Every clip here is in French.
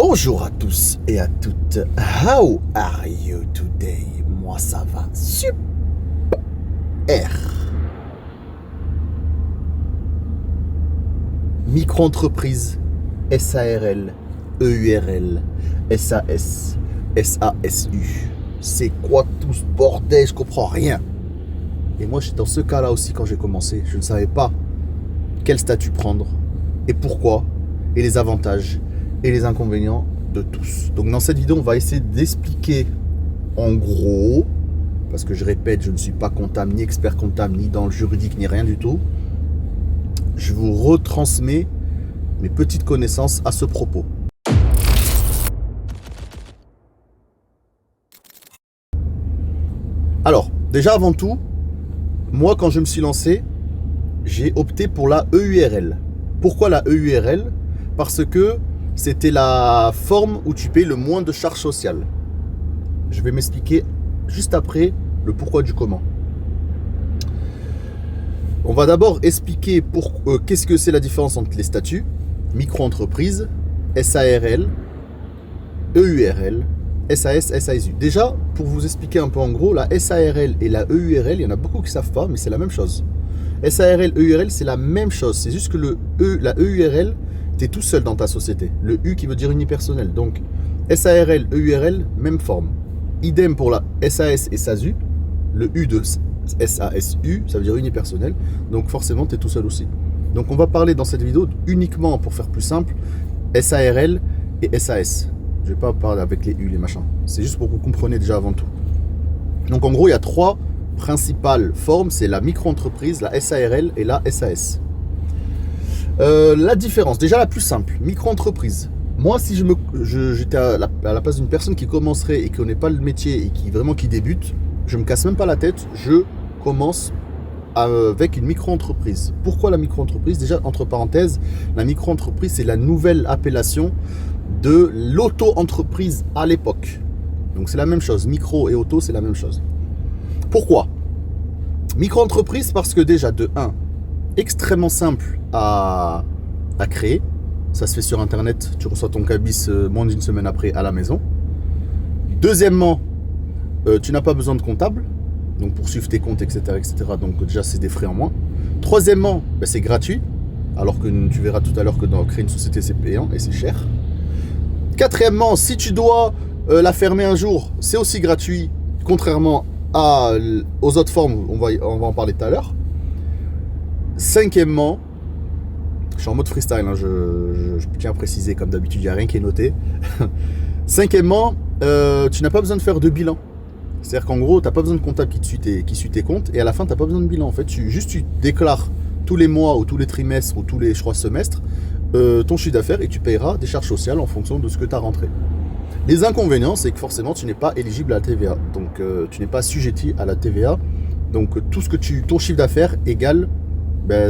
Bonjour à tous et à toutes. How are you today? Moi ça va super. Micro-entreprise, SARL, EURL, SAS, SASU. C'est quoi tout ce bordel? Je comprends rien. Et moi j'étais dans ce cas-là aussi quand j'ai commencé. Je ne savais pas quel statut prendre et pourquoi et les avantages et les inconvénients de tous. Donc dans cette vidéo, on va essayer d'expliquer en gros, parce que je répète, je ne suis pas comptable, ni expert comptable, ni dans le juridique, ni rien du tout. Je vous retransmets mes petites connaissances à ce propos. Alors, déjà avant tout, moi quand je me suis lancé, j'ai opté pour la EURL. Pourquoi la EURL? Parce que c'était la forme où tu payes le moins de charges sociales. Je vais m'expliquer juste après le pourquoi du comment. On va d'abord expliquer qu'est-ce que c'est la différence entre les statuts, micro-entreprise, SARL, EURL, SAS, SASU. Déjà, pour vous expliquer un peu en gros, la SARL et la EURL, il y en a beaucoup qui ne savent pas, mais c'est la même chose. SARL, EURL, c'est la même chose. C'est juste que la EURL, tu es tout seul dans ta société. Le U qui veut dire unipersonnel. Donc, SARL, EURL, même forme. Idem pour la SAS et SASU. Le U de SASU, ça veut dire unipersonnel. Donc, forcément, tu es tout seul aussi. Donc, on va parler dans cette vidéo uniquement, pour faire plus simple, SARL et SAS. Je ne vais pas parler avec les U, les machins. C'est juste pour que vous compreniez déjà avant tout. Donc, en gros, il y a trois principales formes. C'est la micro-entreprise, la SARL et la SAS. La différence, déjà la plus simple, micro-entreprise. Moi, si j'étais à la place d'une personne qui commencerait et qui connaît pas le métier et qui débute, je me casse même pas la tête, je commence avec une micro-entreprise. Pourquoi la micro-entreprise? Déjà, entre parenthèses, la micro-entreprise, c'est la nouvelle appellation de l'auto-entreprise à l'époque. Donc c'est la même chose, micro et auto, c'est la même chose. Pourquoi? Micro-entreprise parce que déjà, de 1, extrêmement simple à créer. Ça se fait sur internet, tu reçois ton cabis moins d'une semaine après à la maison. Deuxièmement, tu n'as pas besoin de comptable, donc pour suivre tes comptes, etc. etc. Donc déjà c'est des frais en moins. Troisièmement, c'est gratuit, alors que tu verras tout à l'heure que dans créer une société c'est payant et c'est cher. Quatrièmement, si tu dois la fermer un jour, c'est aussi gratuit, contrairement aux autres formes, on va en parler tout à l'heure. Cinquièmement, je suis en mode freestyle, hein, je tiens à préciser, comme d'habitude, il n'y a rien qui est noté. Cinquièmement, tu n'as pas besoin de faire de bilan. C'est-à-dire qu'en gros, tu n'as pas besoin de comptable qui suit tes comptes, et à la fin, tu n'as pas besoin de bilan. En fait, tu déclares tous les mois, ou tous les trimestres, ou tous les, je crois, semestres, ton chiffre d'affaires, et tu payeras des charges sociales en fonction de ce que tu as rentré. Les inconvénients, c'est que forcément, tu n'es pas éligible à la TVA. Donc, tu n'es pas assujetti à la TVA. Donc, tout ce que ton chiffre d'affaires égale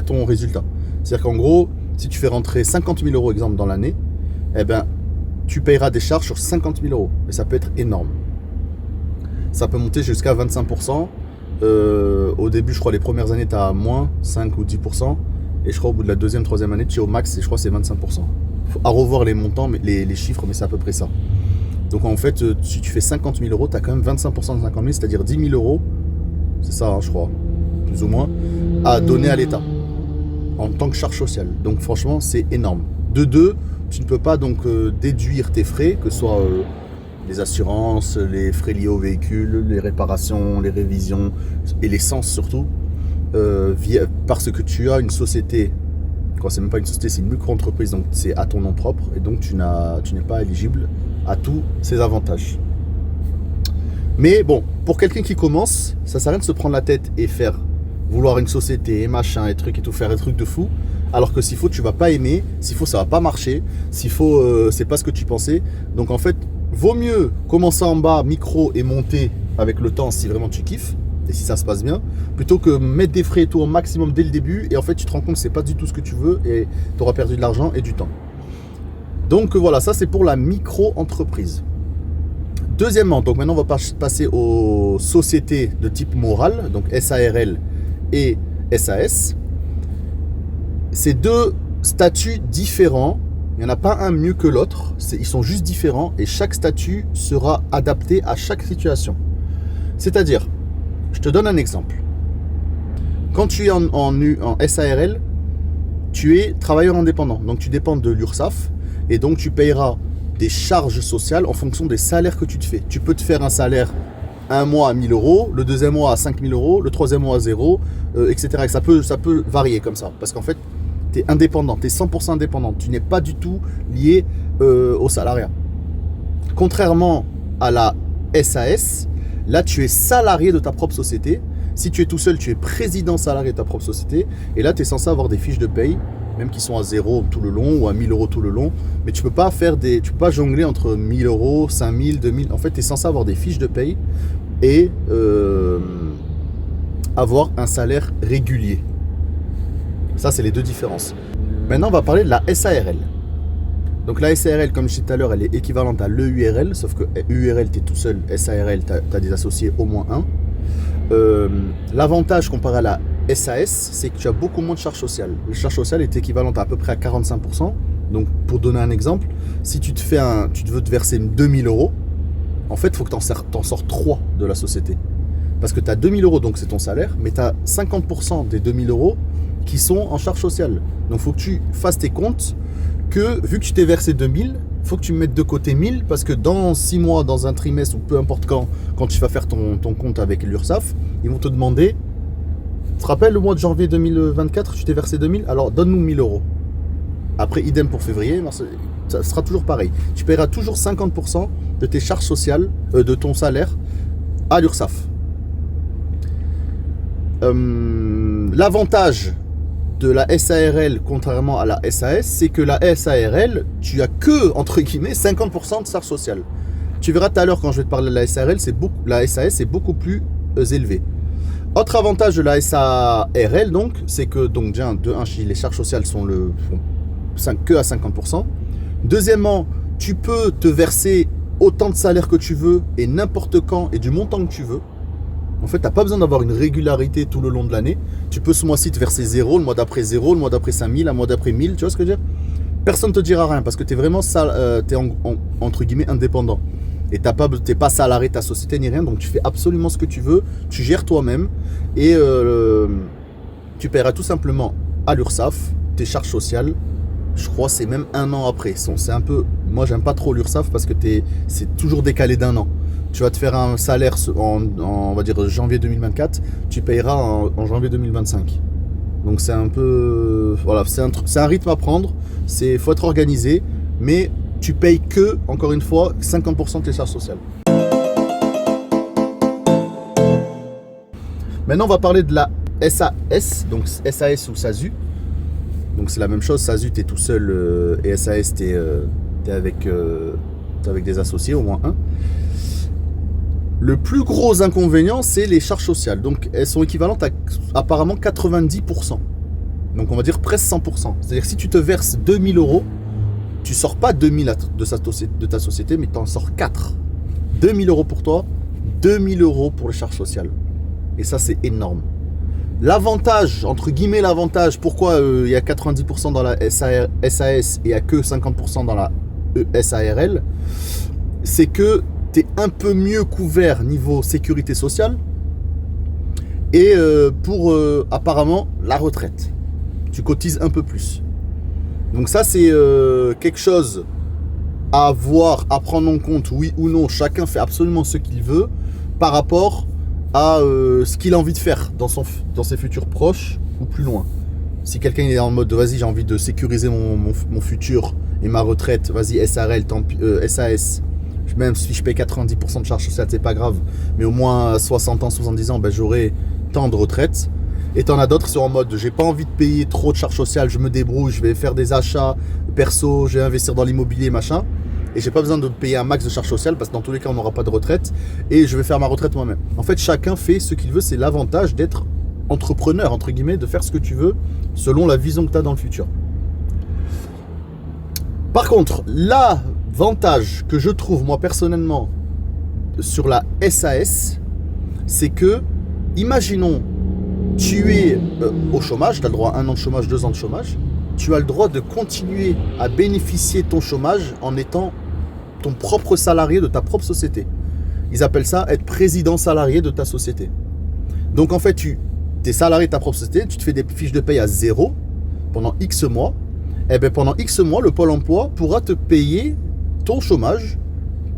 ton résultat. C'est-à-dire qu'en gros, si tu fais rentrer 50 000 euros, exemple, dans l'année, tu payeras des charges sur 50 000 euros. Et ça peut être énorme. Ça peut monter jusqu'à 25%. Au début, je crois, les premières années, tu as moins 5 ou 10%. Et je crois, au bout de la deuxième, troisième année, tu es au max, et je crois que c'est 25%. Faut à revoir les montants, mais les chiffres, mais c'est à peu près ça. Donc, en fait, si tu fais 50 000 euros, tu as quand même 25% de 50 000, c'est-à-dire 10 000 euros. C'est ça, hein, je crois, plus ou moins, à donner à l'État en tant que charge sociale. Donc franchement, c'est énorme. De deux, tu ne peux pas donc déduire tes frais, que ce soit les assurances, les frais liés au véhicule, les réparations, les révisions et l'essence surtout, parce que tu as une société. Quand c'est même pas une société, c'est une micro-entreprise, donc c'est à ton nom propre, et donc tu n'es pas éligible à tous ces avantages. Mais bon, pour quelqu'un qui commence, ça sert à rien de se prendre la tête et vouloir une société et machin et trucs et tout, faire des trucs de fou, alors que s'il faut, tu vas pas aimer, s'il faut, ça va pas marcher, s'il faut, c'est pas ce que tu pensais. Donc en fait, vaut mieux commencer en bas, micro, et monter avec le temps si vraiment tu kiffes, et si ça se passe bien, plutôt que mettre des frais et tout au maximum dès le début, et en fait tu te rends compte que c'est pas du tout ce que tu veux, et tu auras perdu de l'argent et du temps. Donc voilà, ça c'est pour la micro-entreprise. Deuxièmement, donc maintenant on va passer aux sociétés de type moral, donc SARL et SAS. C'est deux statuts différents Il n'y en a pas un mieux que l'autre. Ils sont juste différents et chaque statut sera adapté à chaque situation. C'est-à-dire, je te donne un exemple. Quand tu es en SARL, tu es travailleur indépendant. Donc tu dépends de l'URSSAF et donc tu payeras des charges sociales en fonction des salaires que tu te fais. Tu peux te faire un salaire un mois à 1 000 euros, le deuxième mois à 5 000 euros, le troisième mois à 0, etc. Et ça peut varier comme ça. Parce qu'en fait, tu es indépendant, tu es 100% indépendant. Tu n'es pas du tout lié au salariat. Contrairement à la SAS, là, tu es salarié de ta propre société. Si tu es tout seul, tu es président salarié de ta propre société. Et là, tu es censé avoir des fiches de paye, même qui sont à 0 tout le long ou à 1 000 euros tout le long. Mais tu peux pas jongler entre 1 000 euros, 5 000, 2 000. En fait, tu es censé avoir des fiches de paye et avoir un salaire régulier. Ça, c'est les deux différences. Maintenant, on va parler de la SARL. Donc la SARL, comme je disais tout à l'heure, elle est équivalente à l'EURL, sauf que URL, tu es tout seul, SARL, tu as des associés au moins un. L'avantage comparé à la SAS, c'est que tu as beaucoup moins de charges sociales. La charge sociale est équivalente à peu près à 45%. Donc pour donner un exemple, si tu veux te verser 2 000 euros, en fait, il faut que tu en sors 3 de la société. Parce que tu as 2 000 euros, donc c'est ton salaire, mais tu as 50% des 2 000 euros qui sont en charge sociale. Donc il faut que tu fasses tes comptes, que vu que tu t'es versé 2 000, il faut que tu mettes de côté 1 000, parce que dans 6 mois, dans un trimestre, ou peu importe quand tu vas faire ton compte avec l'URSSAF, ils vont te demander, tu te rappelles le mois de janvier 2024, tu t'es versé 2 000, alors donne-nous 1 000 euros. Après, idem pour février, ça sera toujours pareil. Tu paieras toujours 50% de tes charges sociales, de ton salaire, à l'URSSAF. L'avantage de la SARL contrairement à la SAS, c'est que la SARL, tu as que, entre guillemets, 50% de charges sociales. Tu verras tout à l'heure quand je vais te parler de la SARL, la SAS est beaucoup plus élevé. Autre avantage de la SARL, donc, c'est que, donc, les charges sociales sont que à 50%. Deuxièmement, tu peux te verser autant de salaire que tu veux et n'importe quand et du montant que tu veux. En fait, tu n'as pas besoin d'avoir une régularité tout le long de l'année. Tu peux ce mois-ci te verser 0, le mois d'après 0, le mois d'après 5 000, le mois d'après 1 000. Tu vois ce que je veux dire? Personne ne te dira rien parce que tu es vraiment entre guillemets indépendant. Et tu n'es pas salarié de ta société ni rien. Donc tu fais absolument ce que tu veux. Tu gères toi-même. Et tu paieras tout simplement à l'URSSAF tes charges sociales. Je crois que c'est même 1 an après. C'est un peu... Moi, j'aime pas trop l'URSSAF parce que c'est toujours décalé d'1 an. Tu vas te faire un salaire on va dire janvier 2024, tu payeras en janvier 2025. Donc c'est un peu... Voilà, c'est un rythme à prendre, faut être organisé, mais tu payes que, encore une fois, 50% de tes charges sociales. Maintenant, on va parler de la SAS, donc SAS ou SASU. Donc c'est la même chose, SASU, tu es tout seul, et SAS, tu es avec des associés, au moins un. Le plus gros inconvénient, c'est les charges sociales. Donc, elles sont équivalentes à apparemment 90%. Donc, on va dire presque 100%. C'est-à-dire que si tu te verses 2 000 euros, tu ne sors pas 2 000 de ta société, mais tu en sors 4. 2 000 euros pour toi, 2 000 euros pour les charges sociales. Et ça, c'est énorme. L'avantage, entre guillemets l'avantage, pourquoi il y a 90% dans la SAS et il n'y a que 50% dans la SARL, c'est que tu es un peu mieux couvert niveau sécurité sociale et pour apparemment la retraite. Tu cotises un peu plus. Donc ça, c'est quelque chose à voir, à prendre en compte, oui ou non. Chacun fait absolument ce qu'il veut par rapport à ce qu'il a envie de faire dans ses futurs proches ou plus loin. Si quelqu'un est en mode vas-y, j'ai envie de sécuriser mon futur et ma retraite, vas-y, SARL, tant pis, SAS, même si je paye 90% de charges sociales, c'est pas grave, mais au moins à 60 ans, 70 ans, ben, j'aurai tant de retraite. Et t'en as d'autres qui sont en mode j'ai pas envie de payer trop de charges sociales, je me débrouille, je vais faire des achats perso, je vais investir dans l'immobilier, machin. Et j'ai pas besoin de payer un max de charges sociales parce que dans tous les cas on n'aura pas de retraite et je vais faire ma retraite moi-même. En fait, chacun fait ce qu'il veut, c'est l'avantage d'être entrepreneur, entre guillemets, de faire ce que tu veux selon la vision que tu as dans le futur. Par contre, l'avantage que je trouve moi personnellement sur la SAS, c'est que, imaginons, tu es au chômage, tu as le droit à 1 an de chômage, 2 ans de chômage, tu as le droit de continuer à bénéficier de ton chômage en étant ton propre salarié de ta propre société. Ils appellent ça être président salarié de ta société. Donc en fait, tu es salarié de ta propre société, tu te fais des fiches de paye à 0 pendant X mois. Et bien pendant X mois, le Pôle emploi pourra te payer ton chômage,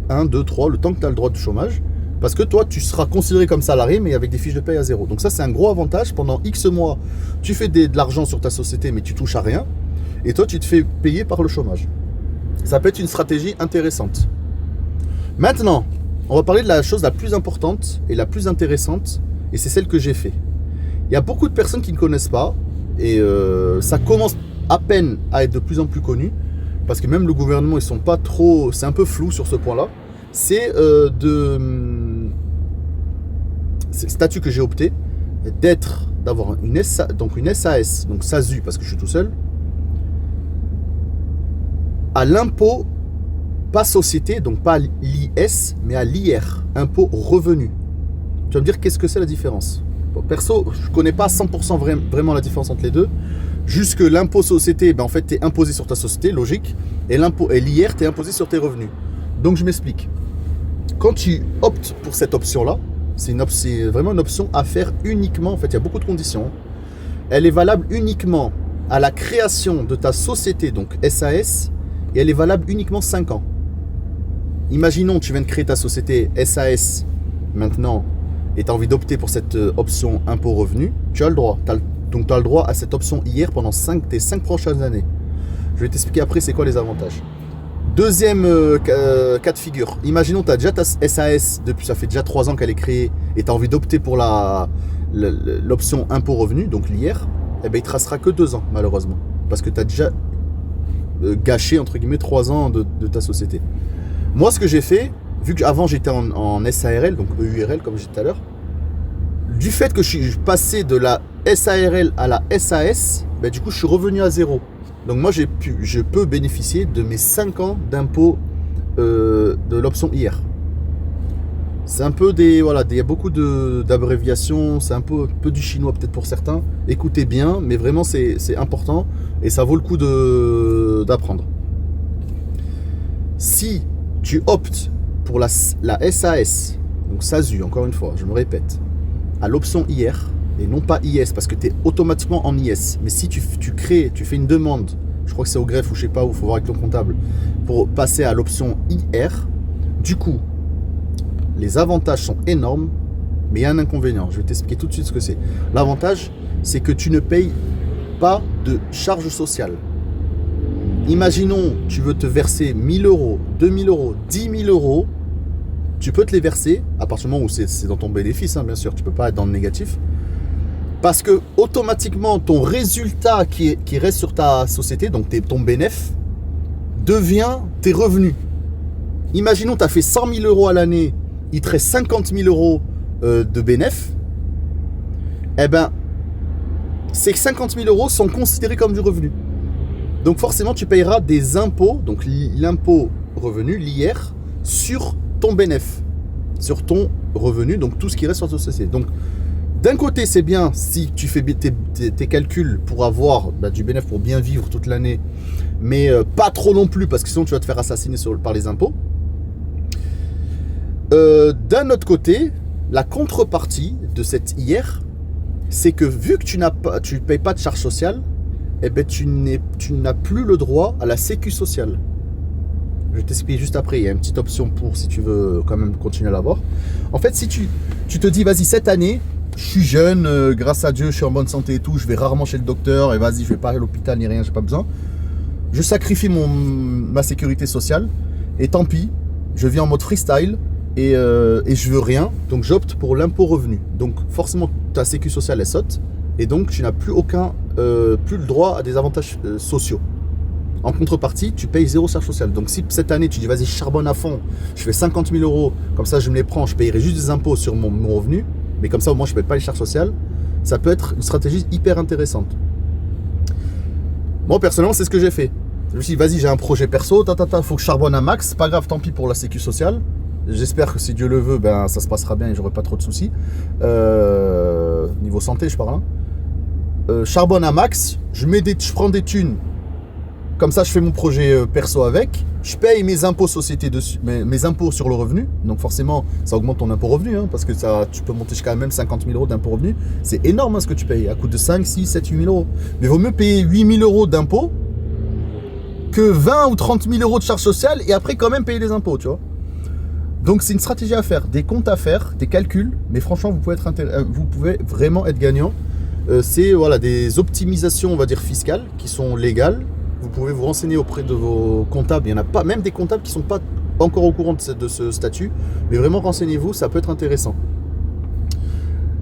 1, 2, 3, le temps que tu as le droit de chômage, parce que toi, tu seras considéré comme salarié, mais avec des fiches de paye à 0. Donc ça, c'est un gros avantage. Pendant X mois, tu fais de l'argent sur ta société, mais tu touches à rien. Et toi, tu te fais payer par le chômage. Ça peut être une stratégie intéressante. Maintenant, on va parler de la chose la plus importante et la plus intéressante, et c'est celle que j'ai fait. Il y a beaucoup de personnes qui ne connaissent pas, et ça commence à peine à être de plus en plus connu, parce que même le gouvernement, ils sont pas trop, c'est un peu flou sur ce point-là. C'est le statut que j'ai opté, d'avoir une SAS, donc SASU, parce que je suis tout seul, à l'impôt, pas société, donc pas l'IS, mais à l'IR, impôt revenu. Tu vas me dire qu'est-ce que c'est la différence? Bon, perso, je ne connais pas à 100% vraiment la différence entre les deux. Juste que l'impôt société, ben en fait, tu es imposé sur ta société, logique, et l'IR, tu es imposé sur tes revenus. Donc je m'explique. Quand tu optes pour cette option-là, c'est vraiment une option à faire uniquement, en fait, il y a beaucoup de conditions. Elle est valable uniquement à la création de ta société, donc SAS, et elle est valable uniquement 5 ans. Imaginons que tu viens de créer ta société SAS maintenant et tu as envie d'opter pour cette option impôt revenu, tu as le droit. Donc tu as le droit à cette option IR pendant tes 5 prochaines années. Je vais t'expliquer après c'est quoi les avantages. Deuxième cas de figure. Imaginons que tu as déjà ta SAS, ça fait déjà 3 ans qu'elle est créée et tu as envie d'opter pour l'option impôt revenu, donc l'IR, eh ben, il ne te restera que 2 ans malheureusement. Parce que tu as déjà gâché entre guillemets 3 ans de ta société. Moi ce que j'ai fait, vu qu'avant j'étais en SARL, donc EURL comme j'ai dit tout à l'heure, du fait que je suis passé de la SARL à la SAS, ben, du coup je suis revenu à 0. Donc moi je peux bénéficier de mes 5 ans d'impôt de l'option IR. C'est un peu il y a beaucoup d'abréviations, c'est un peu du chinois peut-être pour certains. Écoutez bien, mais vraiment c'est important et ça vaut le coup d'apprendre. Si tu optes pour la SAS, donc SASU, encore une fois, je me répète, à l'option IR et non pas IS, parce que tu es automatiquement en IS. Mais si tu fais une demande, je crois que c'est au greffe ou je sais pas où, il faut voir avec ton comptable, pour passer à l'option IR, du coup, les avantages sont énormes, mais il y a un inconvénient. Je vais t'expliquer tout de suite ce que c'est. L'avantage, c'est que tu ne payes pas de charges sociales. Imaginons, tu veux te verser 1000 euros, 2000 euros, 10 000 euros, tu peux te les verser, à partir du moment où c'est dans ton bénéfice, hein, bien sûr, tu ne peux pas être dans le négatif, parce que automatiquement, ton résultat qui reste sur ta société, donc ton bénéfice, devient tes revenus. Imaginons, tu as fait 100 000 euros à l'année, il te reste 50 000 euros de bénéfice, eh bien, ces 50 000 euros sont considérés comme du revenu. Donc forcément, tu payeras des impôts, donc l'impôt revenu, l'IR, sur ton bénéfice, sur ton revenu, donc tout ce qui reste sur ta société. Donc d'un côté, c'est bien si tu fais tes calculs pour avoir du bénéfice pour bien vivre toute l'année, mais pas trop non plus, parce que sinon tu vas te faire assassiner par les impôts. D'un autre côté, la contrepartie de cette IR, c'est que vu que tu ne payes pas de charges sociales, eh ben, tu n'as plus le droit à la sécu sociale. Je vais t'expliquer juste après. Il y a une petite option pour si tu veux quand même continuer à l'avoir. En fait, si tu te dis, vas-y, cette année, je suis jeune, grâce à Dieu, je suis en bonne santé et tout, je vais rarement chez le docteur, et vas-y, je vais pas aller à l'hôpital ni rien, j'ai pas besoin. Je sacrifie ma sécurité sociale, et tant pis, je vis en mode freestyle, et je veux rien, donc j'opte pour l'impôt revenu. Donc forcément, ta sécu sociale, elle saute, et donc tu n'as plus le droit à des avantages sociaux. En contrepartie, tu payes 0 charge sociale. Donc si cette année, tu dis, vas-y, je charbonne à fond, je fais 50 000 euros, comme ça je me les prends, je payerai juste des impôts sur mon revenu, mais comme ça au moins je ne paye pas les charges sociales, ça peut être une stratégie hyper intéressante. Moi personnellement, c'est ce que j'ai fait. Je me suis dit, vas-y, j'ai un projet perso, faut que je charbonne un max, pas grave, tant pis pour la sécu sociale. J'espère que si Dieu le veut, ben, ça se passera bien et j'aurai pas trop de soucis. Niveau santé, je parle. charbonne à max, je prends des thunes, comme ça je fais mon projet perso avec, je paye mes impôts société dessus, mes impôts sur le revenu, donc forcément ça augmente ton impôt revenu, hein, parce que tu peux monter jusqu'à même 50 000 euros d'impôt revenu, c'est énorme hein, ce que tu payes, à coût de 5, 6, 7, 8 000 euros. Mais il vaut mieux payer 8 000 euros d'impôts que 20 ou 30 000 euros de charges sociales et après quand même payer les impôts, tu vois. Donc c'est une stratégie à faire, des comptes à faire, des calculs, mais franchement vous pouvez vraiment être gagnant. C'est voilà, des optimisations on va dire fiscales qui sont légales. Vous pouvez vous renseigner auprès de vos comptables. Il n'y en a pas, même des comptables qui ne sont pas encore au courant de ce statut, mais vraiment renseignez-vous, ça peut être intéressant.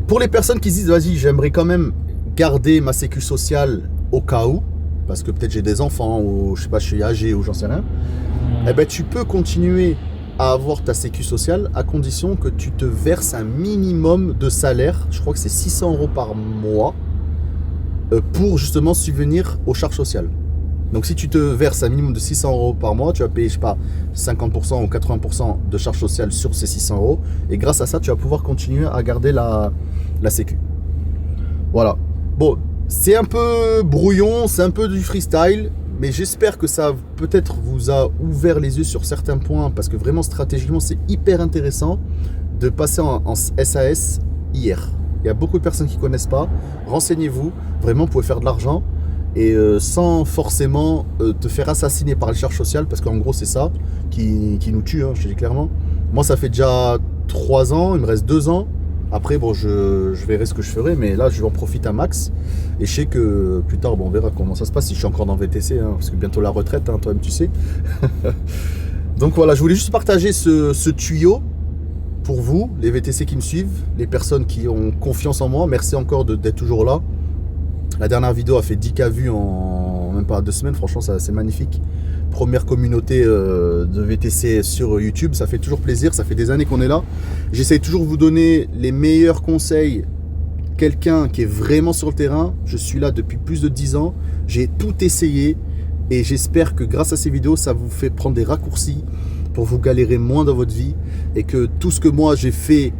Pour les personnes qui se disent vas-y, j'aimerais quand même garder ma sécu sociale au cas où, parce que peut-être j'ai des enfants ou je sais pas, je suis âgé ou j'en sais rien, eh ben tu peux continuer à avoir ta sécu sociale à condition que tu te verses un minimum de salaire, je crois que c'est 600 euros par mois, pour justement subvenir aux charges sociales. Donc si tu te verses un minimum de 600 euros par mois, tu vas payer, je sais pas, 50% ou 80% de charges sociales sur ces 600 euros. Et grâce à ça, tu vas pouvoir continuer à garder la sécu. Voilà. Bon, c'est un peu brouillon, c'est un peu du freestyle. Mais j'espère que ça peut-être vous a ouvert les yeux sur certains points. Parce que vraiment, stratégiquement, c'est hyper intéressant de passer en SAS hier. Il y a beaucoup de personnes qui ne connaissent pas. Renseignez-vous. Vraiment, vous pouvez faire de l'argent. Et sans forcément te faire assassiner par les charges sociales, parce qu'en gros c'est ça qui nous tue, hein, je te dis clairement. Moi ça fait déjà 3 ans, il me reste 2 ans. Après bon je verrai ce que je ferai, mais là je vais en profiter à max. Et je sais que plus tard bon, on verra comment ça se passe, si je suis encore dans VTC, hein, parce que bientôt la retraite, hein, toi-même tu sais. Donc voilà, je voulais juste partager ce tuyau pour vous, les VTC qui me suivent, les personnes qui ont confiance en moi. Merci encore d'être toujours là. La dernière vidéo a fait 10K vues en même pas 2 semaines, franchement c'est magnifique. Première communauté de VTC sur YouTube, ça fait toujours plaisir, ça fait des années qu'on est là. J'essaie toujours de vous donner les meilleurs conseils, quelqu'un qui est vraiment sur le terrain. Je suis là depuis plus de 10 ans, j'ai tout essayé et j'espère que grâce à ces vidéos, ça vous fait prendre des raccourcis pour vous galérer moins dans votre vie et que tout ce que moi j'ai fait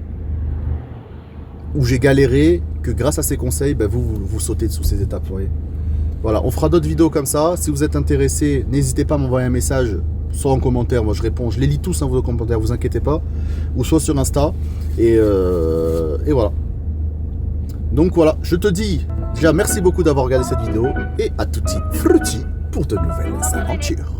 où j'ai galéré, que grâce à ces conseils, ben vous sautez sous ces étapes. Vous voyez. Voilà, on fera d'autres vidéos comme ça. Si vous êtes intéressé, n'hésitez pas à m'envoyer un message, soit en commentaire, moi je réponds, je les lis tous hein, vos commentaires, vous inquiétez pas, ou soit sur Insta. Et voilà. Donc voilà, je te dis déjà merci beaucoup d'avoir regardé cette vidéo et à tutti frutti pour de nouvelles aventures.